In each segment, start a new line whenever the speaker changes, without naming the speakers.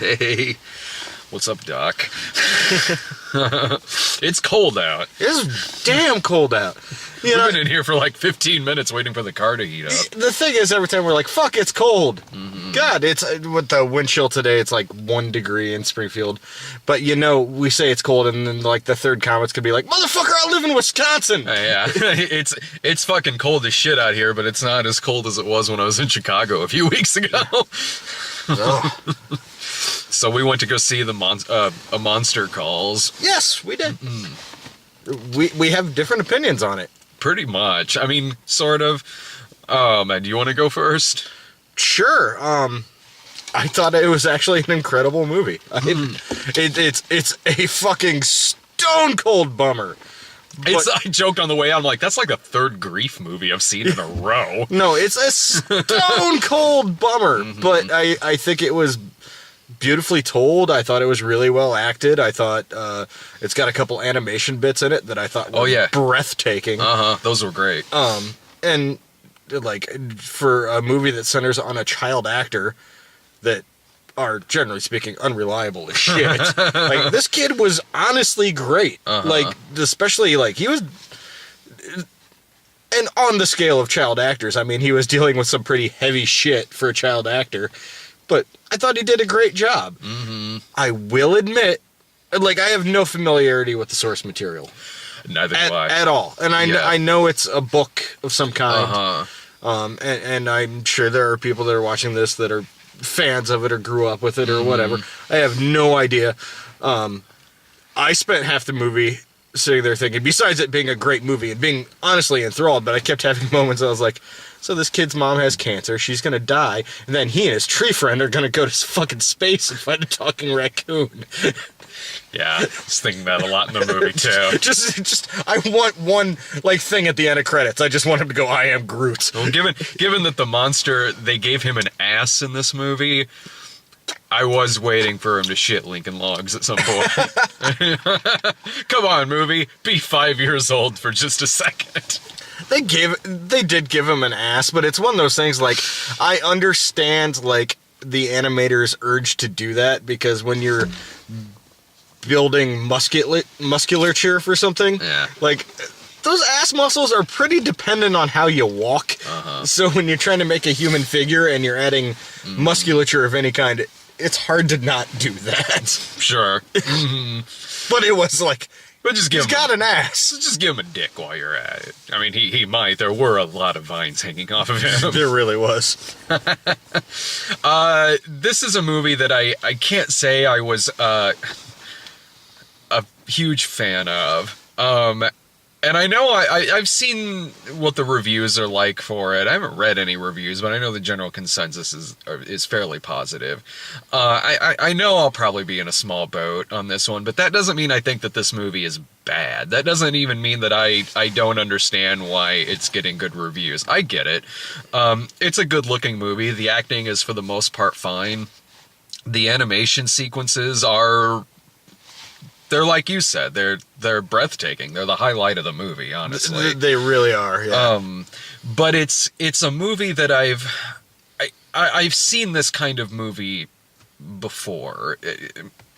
Hey, what's up, Doc? It's cold out.
It's damn cold out.
We've been in here for like 15 minutes waiting for the car to heat up.
The thing is, every time we're like, fuck, it's cold. God, it's with the wind chill today, it's like 1 degree in Springfield. But we say it's cold, and then like the third comments could be like, motherfucker, I live in Wisconsin.
Yeah, it's fucking cold as shit out here, but it's not as cold as it was when I was in Chicago a few weeks ago. So we went to go see the A Monster Calls.
Yes, we did. We have different opinions on it.
Pretty much. I mean, sort of. Man, do you want to go first?
Sure. I thought it was actually an incredible movie. It's a fucking stone cold bummer.
I joked on the way out, I'm like, that's like the third Grief movie I've seen in a row.
No, it's a stone cold bummer. But I think it was beautifully told. I thought it was really well acted. I thought it's got a couple animation bits in it that I thought were breathtaking.
Those were great.
And like for a movie that centers on a child actor that are generally speaking unreliable as shit. Like this kid was honestly great. Like especially like he was, and on the scale of child actors, I mean he was dealing with some pretty heavy shit for a child actor. But I thought he did a great job. I will admit, like, I have no familiarity with the source material.
Neither do I.
At all. And I know it's a book of some kind. And I'm sure there are people that are watching this that are fans of it or grew up with it or whatever. I have no idea. I spent half the movie sitting there thinking, besides it being a great movie and being honestly enthralled, but I kept having moments I was like, so this kid's mom has cancer, she's gonna die, and then he and his tree friend are gonna go to fucking space and find a talking raccoon.
Yeah, I was thinking that a lot in the movie too.
just I want one like thing at the end of credits. I just want him to go, I am Groot.
Well, given that the monster, they gave him an ass in this movie, I was waiting for him to shit Lincoln Logs at some point. Come on, movie. Be 5 years old for just a second.
They did give him an ass, but it's one of those things, like, I understand, like, the animator's urge to do that, because when you're building musculature for something, like, those ass muscles are pretty dependent on how you walk. So when you're trying to make a human figure and you're adding musculature of any kind, it's hard to not do that.
Sure.
But it was like,
but just
he's got an ass.
Just give him a dick while you're at it. I mean, he might. There were a lot of vines hanging off of him.
There really was.
This is a movie that I can't say I was a huge fan of. And I know I've seen what the reviews are like for it. I haven't read any reviews, but I know the general consensus is fairly positive. I know I'll probably be in a small boat on this one, but that doesn't mean I think that this movie is bad. That doesn't even mean that I don't understand why it's getting good reviews. I get it. It's a good-looking movie. The acting is, for the most part, fine. The animation sequences are... They're like you said. They're breathtaking. They're the highlight of the movie, honestly.
They really are. Yeah.
But it's a movie that I've seen this kind of movie before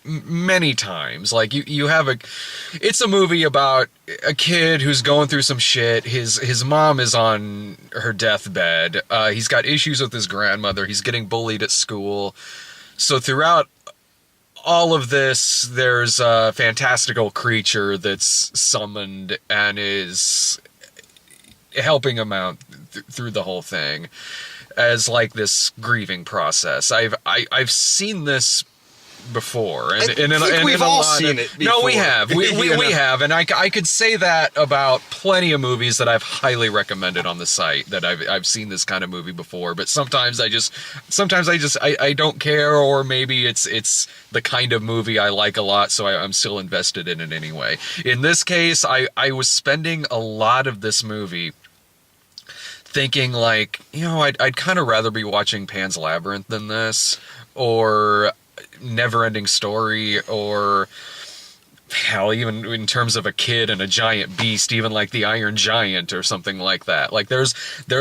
many times. Like you have it's a movie about a kid who's going through some shit. His mom is on her deathbed. He's got issues with his grandmother. He's getting bullied at school. So throughout all of this, there's a fantastical creature that's summoned and is helping him out through the whole thing as like this grieving process. I've seen this before, and
I think we've all seen it before.
No, we have. We have, and I could say that about plenty of movies that I've highly recommended on the site, that I've seen this kind of movie before. But sometimes I don't care, or maybe it's the kind of movie I like a lot, so I'm still invested in it anyway. In this case, I was spending a lot of this movie thinking, like, I'd kind of rather be watching Pan's Labyrinth than this, or Never Ending Story, or hell, even in terms of a kid and a giant beast, even like the Iron Giant or something like that. Like there's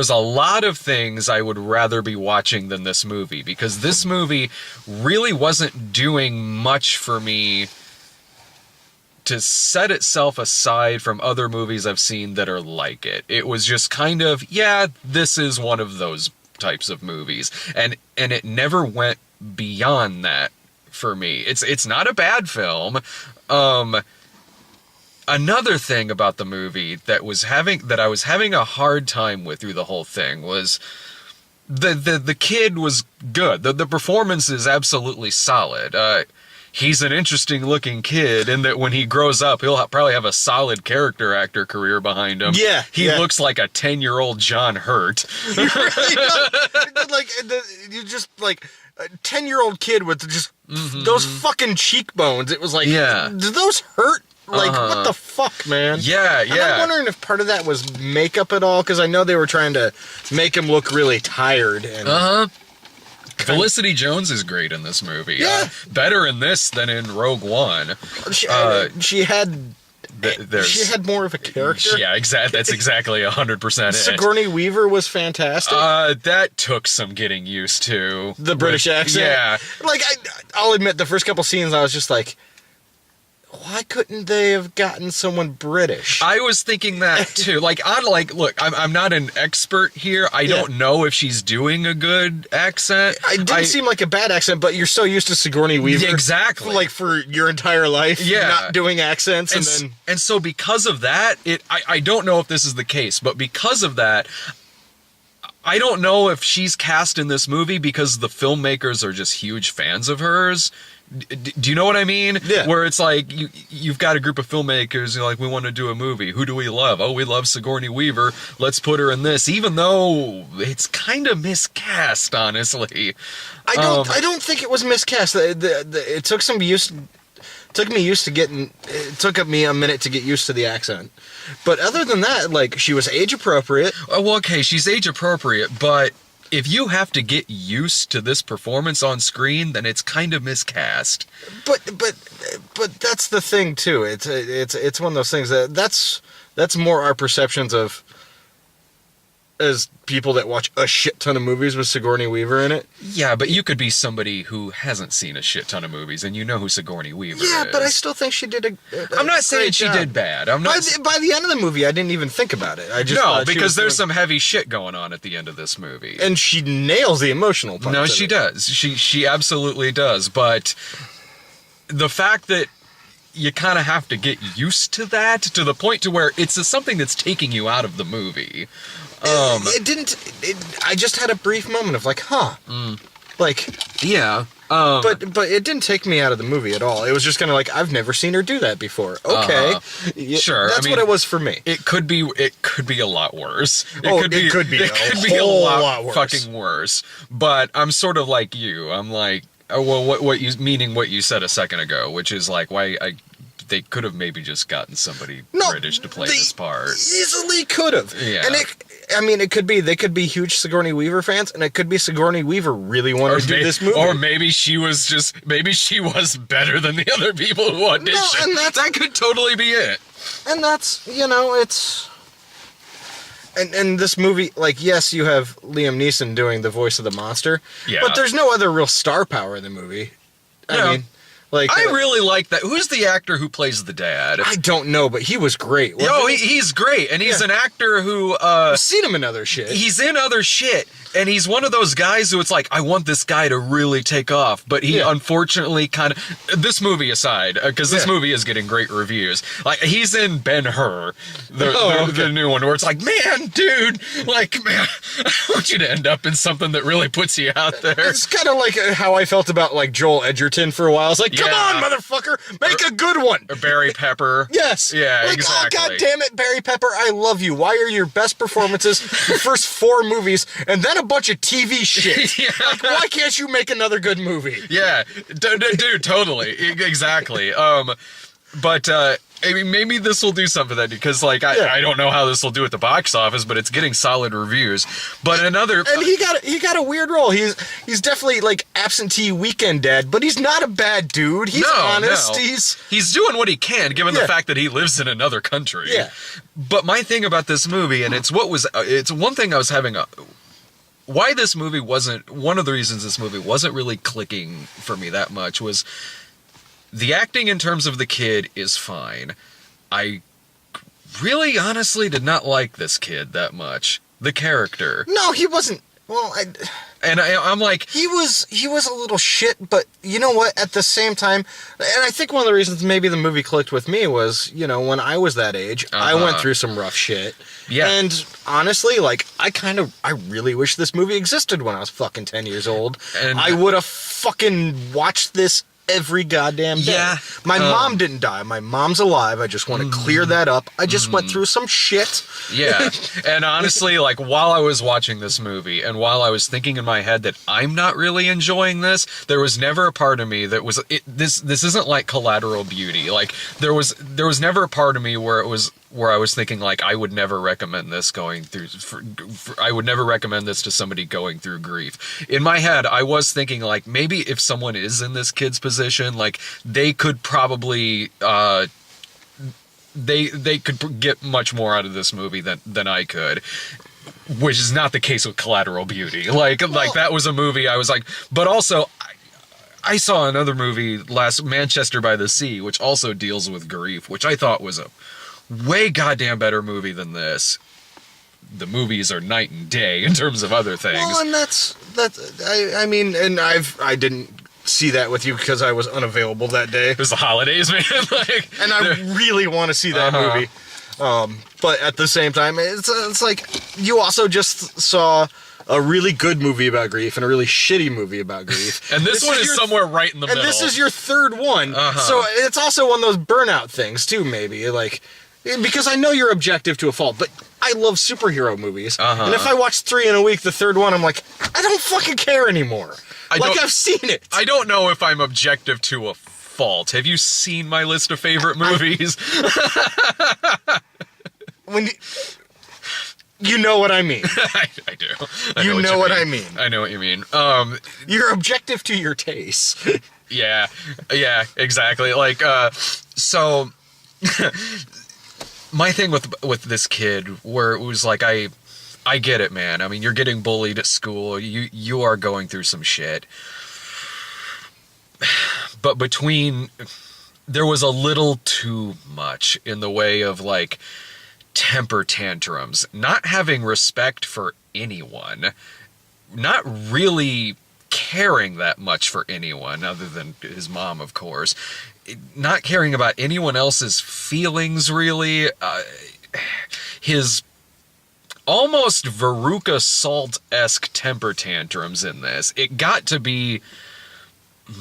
a lot of things I would rather be watching than this movie, because this movie really wasn't doing much for me to set itself aside from other movies I've seen that are like it. It was just kind of, yeah, this is one of those types of movies. And it never went beyond that for me. It's not a bad film. Another thing about the movie that I was having a hard time with through the whole thing was the kid was good. The performance is absolutely solid. He's an interesting looking kid in that when he grows up, he'll probably have a solid character actor career behind him.
Yeah.
He looks like a 10-year-old John Hurt.
He really does. Like, you just like a 10-year-old kid with just those fucking cheekbones. It was like,
Yeah.
Do those hurt? Like, what the fuck, man?
Yeah,
And I'm wondering if part of that was makeup at all, because I know they were trying to make him look really tired. And
Felicity Jones is great in this movie.
Yeah.
Better in this than in Rogue One.
she had more of a character.
Yeah, exactly. That's exactly 100% it.
Sigourney Weaver was fantastic.
That took some getting used to.
The British accent.
Yeah.
Like, I'll admit, the first couple scenes, I was just like, why couldn't they have gotten someone British?
I was thinking that too. Look, I'm not an expert here. I don't know if she's doing a good accent.
It didn't seem like a bad accent, but you're so used to Sigourney Weaver.
Exactly.
Like, for your entire life, not doing accents.
And so because of that, I don't know if this is the case, but because of that, I don't know if she's cast in this movie because the filmmakers are just huge fans of hers. Do you know what I mean?
Yeah.
Where it's like you've got a group of filmmakers, like, we want to do a movie. Who do we love? Oh, we love Sigourney Weaver. Let's put her in this, even though it's kind of miscast, honestly.
I don't think it was miscast. It took some use. Took me a minute to get used to the accent. But other than that, like, she was age appropriate.
Well, okay, she's age appropriate, but if you have to get used to this performance on screen, then it's kind of miscast.
But that's the thing too. It's one of those things that's more our perceptions of as people that watch a shit ton of movies with Sigourney Weaver in it.
Yeah, but you could be somebody who hasn't seen a shit ton of movies and you know who Sigourney Weaver is.
Yeah, but I still think she did a
I'm not saying
great
she
job.
did bad. I'm not.
By the end of the movie, I didn't even think about it. I just
No, because there's some heavy shit going on at the end of this movie.
and she nails the emotional part.
No, she does. She absolutely does. But the fact that you kind of have to get used to that to the point to where it's something that's taking you out of the movie.
It didn't. I just had a brief moment of like, huh, like,
Yeah.
but it didn't take me out of the movie at all. It was just kind of like, I've never seen her do that before. Okay,
Sure.
that's what it was for me.
It could be a lot worse.
It could be a whole lot worse.
Fucking worse. But I'm sort of like you. I'm like, well, what you said a second ago, which is like they could have maybe just gotten somebody British to play this part.
Easily could have.
Yeah.
And they could be huge Sigourney Weaver fans, and it could be Sigourney Weaver really wanted to do this movie.
Or maybe she was better than the other people who auditioned.
and
that could totally be it.
And that's, it's... And this movie, like, yes, you have Liam Neeson doing the voice of the monster,
Yeah.
but there's no other real star power in the movie.
Yeah.
I mean, like...
I really like that. Who's the actor who plays the dad?
I don't know, but he was great.
He's great, and he's an actor who...
I've seen him in other shit.
He's in other shit, and he's one of those guys who it's like, I want this guy to really take off, but he unfortunately kind of... This movie aside, because this movie is getting great reviews, like, he's in Ben-Hur, the new one, where it's like, man, dude, like, man, I want you to end up in something that really puts you out there.
It's kind of like how I felt about, like, Joel Edgerton for a while. It's like, come on, motherfucker, make a good one.
Or Barry Pepper.
Yes.
Yeah,
like,
exactly.
Oh, God damn it, Barry Pepper, I love you. Why are your best performances your first 4 movies and then a bunch of TV shit?
Yeah.
Like, why can't you make another good movie?
Yeah, dude, totally, exactly. But I mean, maybe this will do something then, because like I don't know how this will do at the box office, but it's getting solid reviews. But another,
and he got a weird role. He's definitely like absentee weekend dad, but he's not a bad dude. He's honest.
He's doing what he can, given the fact that he lives in another country.
Yeah.
But my thing about this movie, and it's one thing I was having why this movie wasn't, one of the reasons this movie wasn't really clicking for me that much was the acting in terms of the kid is fine. I really honestly did not like this kid that much. The character.
No, he wasn't. Well,
I'm like,
he was a little shit, but you know what? At the same time, and I think one of the reasons maybe the movie clicked with me was, you know, when I was that age, I went through some rough shit.
Yeah.
And honestly, like, I really wish this movie existed when I was fucking 10 years old. And I would have fucking watched this every goddamn day.
Yeah.
My mom didn't die. My mom's alive. I just want to clear that up. I just went through some shit.
Yeah. And honestly, like, while I was watching this movie and while I was thinking in my head that I'm not really enjoying this, there was never a part of me that was this isn't like Collateral Beauty. Like, there was never a part of me where I was thinking, like, I would never recommend this I would never recommend this to somebody going through grief. In my head, I was thinking, like, maybe if someone is in this kid's position, like, they could probably, they could get much more out of this movie than I could. Which is not the case with Collateral Beauty. Like that was a movie I was like, but also, I saw another movie Manchester by the Sea, which also deals with grief, which I thought was a way goddamn better movie than this. The movies are night and day in terms of other things.
Well, and I mean, and I didn't see that with you because I was unavailable that day.
It was the holidays, man. Like,
and I really want to see that movie. But at the same time, it's like you also just saw a really good movie about grief and a really shitty movie about grief.
And this one is somewhere right in the middle.
And this is your third one. So it's also one of those burnout things too, maybe. Like, because I know you're objective to a fault, but I love superhero movies. And if I watch 3 in a week, the third one, I'm like, I don't fucking care anymore. I've seen it.
I don't know if I'm objective to a fault. Have you seen my list of favorite movies?
When you know what I mean.
I do.
You know what I mean.
I know what you mean.
You're objective to your taste.
Yeah, exactly. Like, so my thing with this kid, where it was like, I get it, man. I mean, you're getting bullied at school. You are going through some shit. But there was a little too much in the way of, like, temper tantrums, not having respect for anyone, not really caring that much for anyone other than his mom, of course, not caring about anyone else's feelings, really. His almost Veruca Salt-esque temper tantrums in this, it got to be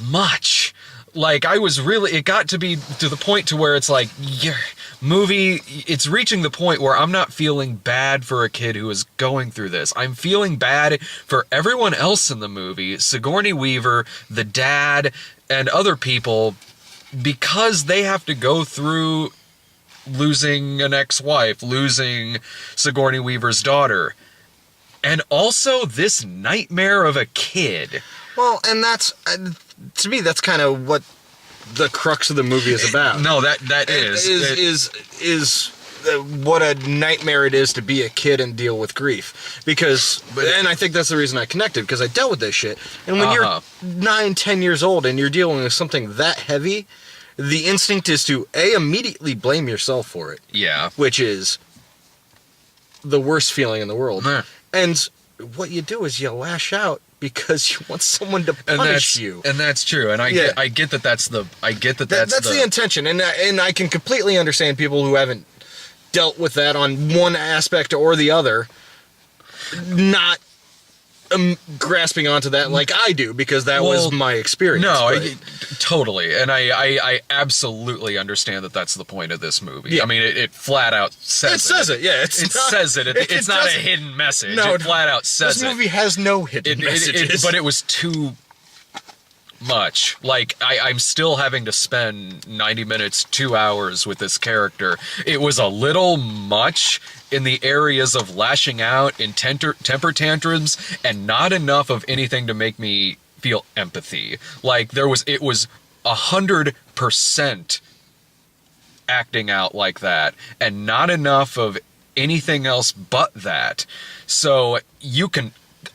much. Like, it got to be to the point to where it's like, your movie, it's reaching the point where I'm not feeling bad for a kid who is going through this. I'm feeling bad for everyone else in the movie, Sigourney Weaver, the dad, and other people, because they have to go through losing an ex-wife, losing Sigourney Weaver's daughter, and also this nightmare of a kid.
Well, and that's, to me, that's kind of what the crux of the movie is about.
No, that
is what a nightmare it is to be a kid and deal with grief. And I think that's the reason I connected, because I dealt with this shit. And when you're 9, 10 years old and you're dealing with something that heavy, the instinct is to, immediately blame yourself for it.
Yeah.
Which is the worst feeling in the world.
Yeah.
And what you do is you lash out because you want someone to punish you.
And that's true. And I get that that's the
intention. And I can completely understand people who haven't dealt with that on one aspect or the other, not grasping onto that like I do, because that was my experience.
No, totally. And I absolutely understand that that's the point of this movie. Yeah. I mean, it flat out says it.
It says it, yeah.
It's not a hidden message. No, it flat out says it.
This movie has no hidden messages.
But it was too much. Like, I'm still having to spend 90 minutes, 2 hours with this character. It was a little much in the areas of lashing out in temper tantrums, and not enough of anything to make me feel empathy. Like, it was 100% acting out like that, and not enough of anything else but that. So you can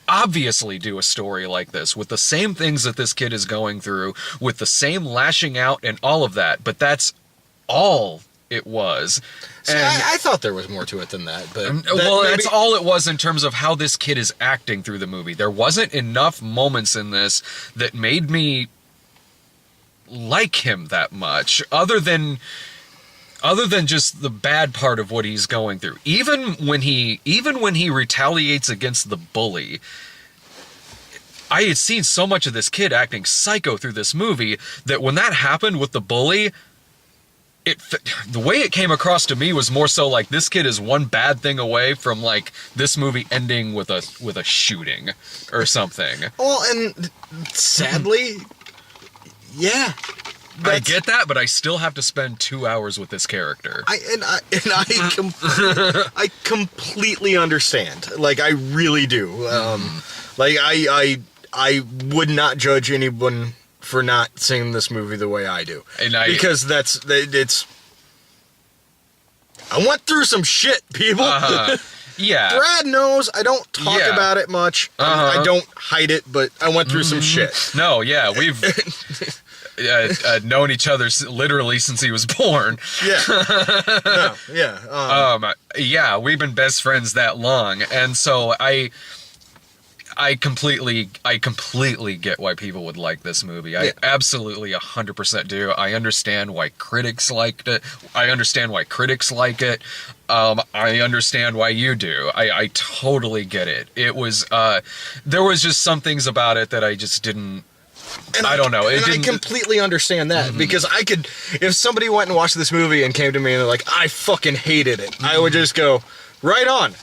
obviously do a story like this with the same things that this kid is going through, with the same lashing out and all of that, but that's all it was.
See, I thought there was more to it than that, but
that's all it was in terms of how this kid is acting through the movie. There wasn't enough moments in this that made me like him that much, other than just the bad part of what he's going through. Even when he retaliates against the bully, I had seen so much of this kid acting psycho through this movie that when that happened with the bully, the way it came across to me was more so like this kid is one bad thing away from like this movie ending with a shooting or something.
Well, and sadly, yeah.
I get that, but I still have to spend 2 hours with this character.
I completely understand. Like, I really do. Like, I would not judge anyone for not seeing this movie the way I do, because it's. I went through some shit, people.
Yeah.
Brad knows I don't talk about it much. I don't hide it, but I went through some shit.
No, yeah, we've known each other literally since he was born.
Yeah. No, yeah.
Yeah, we've been best friends that long, and so I completely get why people would like this movie. I absolutely 100% do. I understand why critics liked it. I understand why critics like it. I understand why you do. I totally get it. It was there was just some things about it that I just didn't.
And
I don't know.
I completely understand that, because I could, if somebody went and watched this movie and came to me and they're like, I fucking hated it, I would just go, right on.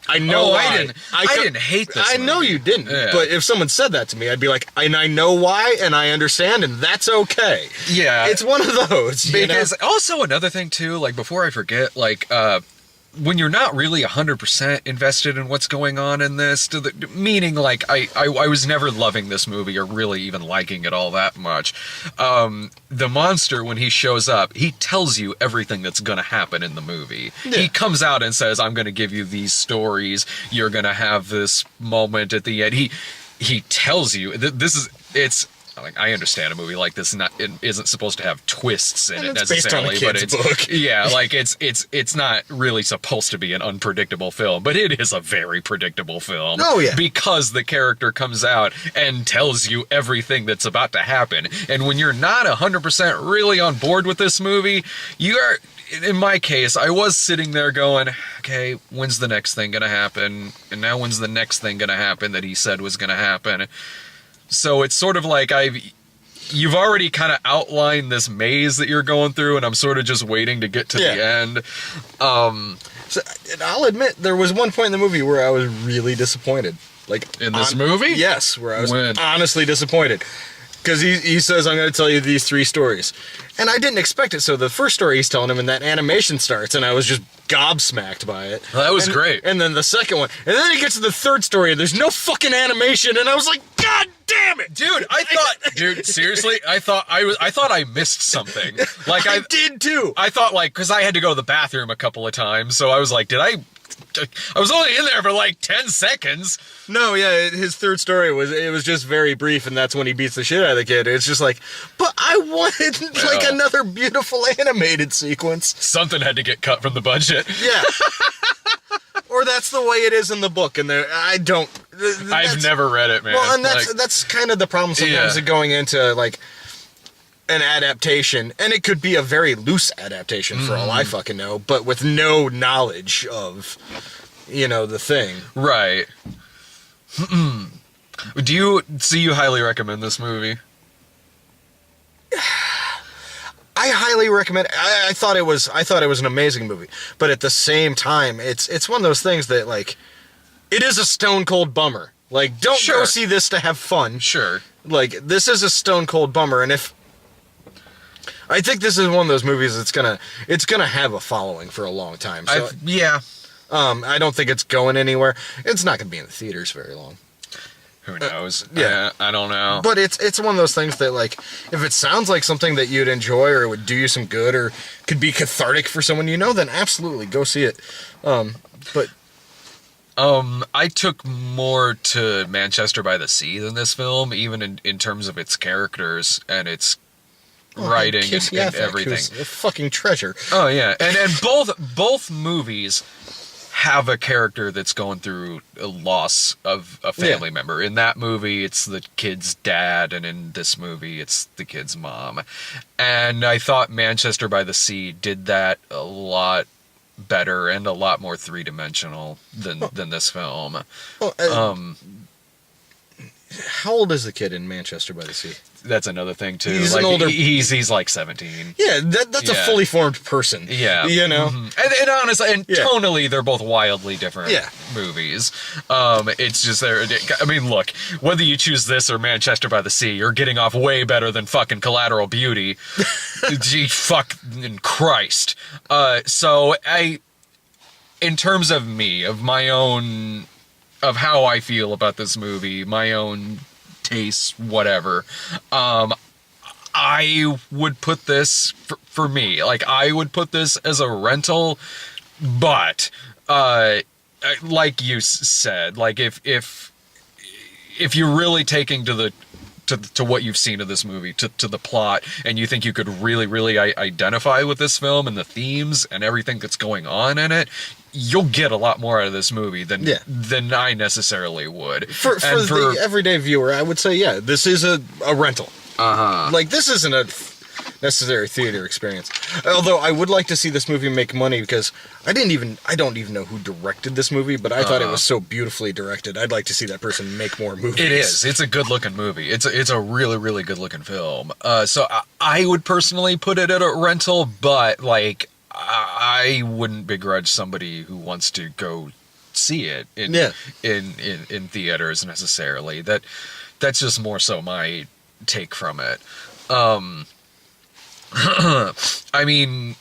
I know why.
I didn't hate this movie.
I know you didn't, but if someone said that to me, I'd be like, and I know why, and I understand, and that's okay.
Yeah.
It's one of those.
Because also another thing too, like before I forget, like when you're not really 100% invested in what's going on in this, meaning like I was never loving this movie or really even liking it all that much. The monster, when he shows up, he tells you everything that's going to happen in the movie. Yeah. He comes out and says, I'm going to give you these stories. You're going to have this moment at the end. He tells you it's like, I understand a movie like this isn't supposed to have twists in it necessarily,
based on a kid's book.
Yeah, like it's not really supposed to be an unpredictable film, but it is a very predictable film.
Oh yeah,
because the character comes out and tells you everything that's about to happen, and when you're not 100% really on board with this movie, you are. In my case, I was sitting there going, okay, when's the next thing gonna happen? And now when's the next thing gonna happen that he said was gonna happen? So it's sort of like you've already kind of outlined this maze that you're going through, and I'm sort of just waiting to get to the end.
So, and I'll admit, there was one point in the movie where I was really disappointed. Like
in this movie?
Yes, where I was honestly disappointed. Because he says, I'm going to tell you these 3 stories. And I didn't expect it, so the first story he's telling him, and that animation starts, and I was just gobsmacked by it.
Well, that was great.
And then the second one. And then he gets to the third story, and there's no fucking animation, and I was like, God damn it!
Dude, seriously, I thought I missed something. Like
I did too.
I thought, like, because I had to go to the bathroom a couple of times, so I was like, I was only in there for like 10 seconds.
No, yeah, his third story was just very brief, and that's when he beats the shit out of the kid. It's just like, but I wanted like another beautiful animated sequence.
Something had to get cut from the budget.
Yeah. Or that's the way it is in the book, and I've
never read it, man.
Well, and that's kind of the problem sometimes of going into like an adaptation, and it could be a very loose adaptation for all I fucking know, but with no knowledge of, the thing.
Right. Do you highly recommend this movie?
I highly recommend. I thought it was an amazing movie, but at the same time, it's one of those things that like, it is a stone cold bummer Like, don't go
Sure.
see this to have fun.
Sure.
Like, this is a stone cold bummer, and if I think this is one of those movies that's it's gonna have a following for a long time. So,
Yeah.
I don't think it's going anywhere. It's not gonna be in the theaters very long.
Who knows?
yeah.
I don't know.
But it's one of those things that, like, if it sounds like something that you'd enjoy or it would do you some good or could be cathartic for someone you know, then absolutely go see it. But
I took more to Manchester by the Sea than this film, even in terms of its characters and its writing
Casey
and
Affleck,
everything.
who's a fucking treasure.
Oh yeah, and both movies have a character that's going through a loss of a family member. In that movie, it's the kid's dad, and in this movie, it's the kid's mom. And I thought Manchester by the Sea did that a lot better and a lot more three-dimensional than this film.
Well, how old is the kid in Manchester by the Sea?
That's another thing too.
He's
like
an older-
he's like 17.
Yeah, that's a
Yeah.
fully formed person.
Yeah,
you know.
Mhm. and honestly, and
Yeah.
tonally, they're both wildly different
Yeah.
movies. It's just there. I mean, look, whether you choose this or Manchester by the Sea, you're getting off way better than fucking Collateral Beauty. Gee, fucking Christ. So in terms of me, of my own, of how I feel about this movie, my own tastes, whatever. I would put this for me. Like, I would put this as a rental, but like you said, like if you're really taking to what you've seen of this movie, to the plot, and you think you could really identify with this film and the themes and everything that's going on in it, you'll get a lot more out of this movie than I necessarily would.
For the everyday viewer, I would say, yeah, this is a rental. Like, this isn't a necessary theater experience. Although I would like to see this movie make money, because I don't even know who directed this movie, but I thought it was so beautifully directed. I'd like to see that person make more movies.
It is. It's a good looking movie. It's a really good looking film. So I would personally put it at a rental, but like I wouldn't begrudge somebody who wants to go see it in theaters necessarily. That's just more so my take from it. I mean,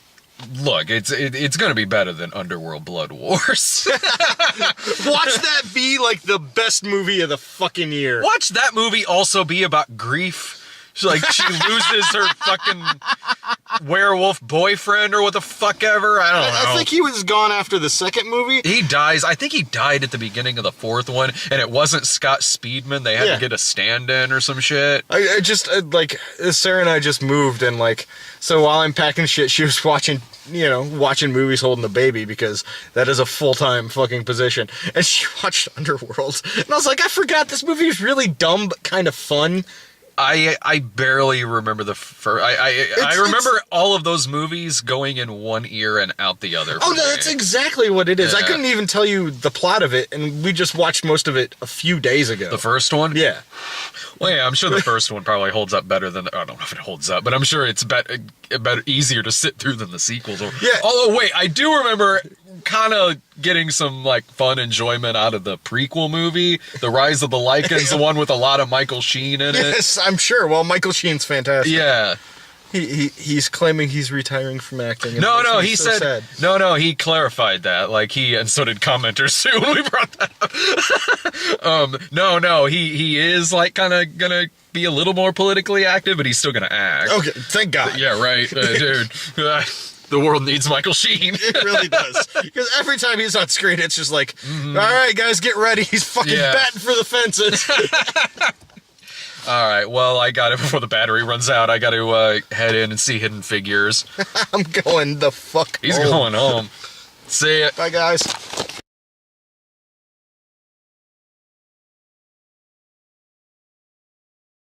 look, it's gonna be better than Underworld Blood Wars.
Watch that be like the best movie of the fucking year.
Watch that movie also be about grief. She loses her fucking werewolf boyfriend or what the fuck ever. I don't know.
I think he was gone after the second movie.
He dies. I think he died at the beginning of the fourth one, and it wasn't Scott Speedman. They had to get a stand-in or some shit.
I just, like, Sarah and I just moved, and, like, so while I'm packing shit, she was watching movies holding the baby, because that is a full-time fucking position. And she watched Underworld. And I was like, I forgot this movie was really dumb, but kind of fun.
I barely remember the first. I remember all of those movies going in one ear and out the other.
Oh, no, that's exactly what it is.
Yeah.
I couldn't even tell you the plot of it, and we just watched most of it a few days ago.
The first one?
Yeah.
Well, yeah, I'm sure the first one probably holds up better than... I don't know if it holds up, but I'm sure it's better, easier to sit through than the sequels.
Yeah.
Although, wait, I do remember kind of getting some, like, fun enjoyment out of the prequel movie, The Rise of the Lycans, the one with a lot of Michael Sheen in it.
Yes, I'm sure. Well, Michael Sheen's fantastic.
Yeah.
He's claiming he's retaring from acting.
No, he
so
said...
sad.
No, he clarified that. Like, and so did commenters too when we brought that up. No, he is, like, kind of gonna be a little more politically active, but he's still gonna act.
Okay, thank God.
Yeah, right, dude. The world needs Michael Sheen.
It really does. Because every time he's on screen, it's just like, all right, guys, get ready. He's fucking batting for the fences.
All right, well, I got it before the battery runs out. I got to head in and see Hidden Figures.
I'm going the fuck
He's
home.
going home. See ya.
Bye, guys.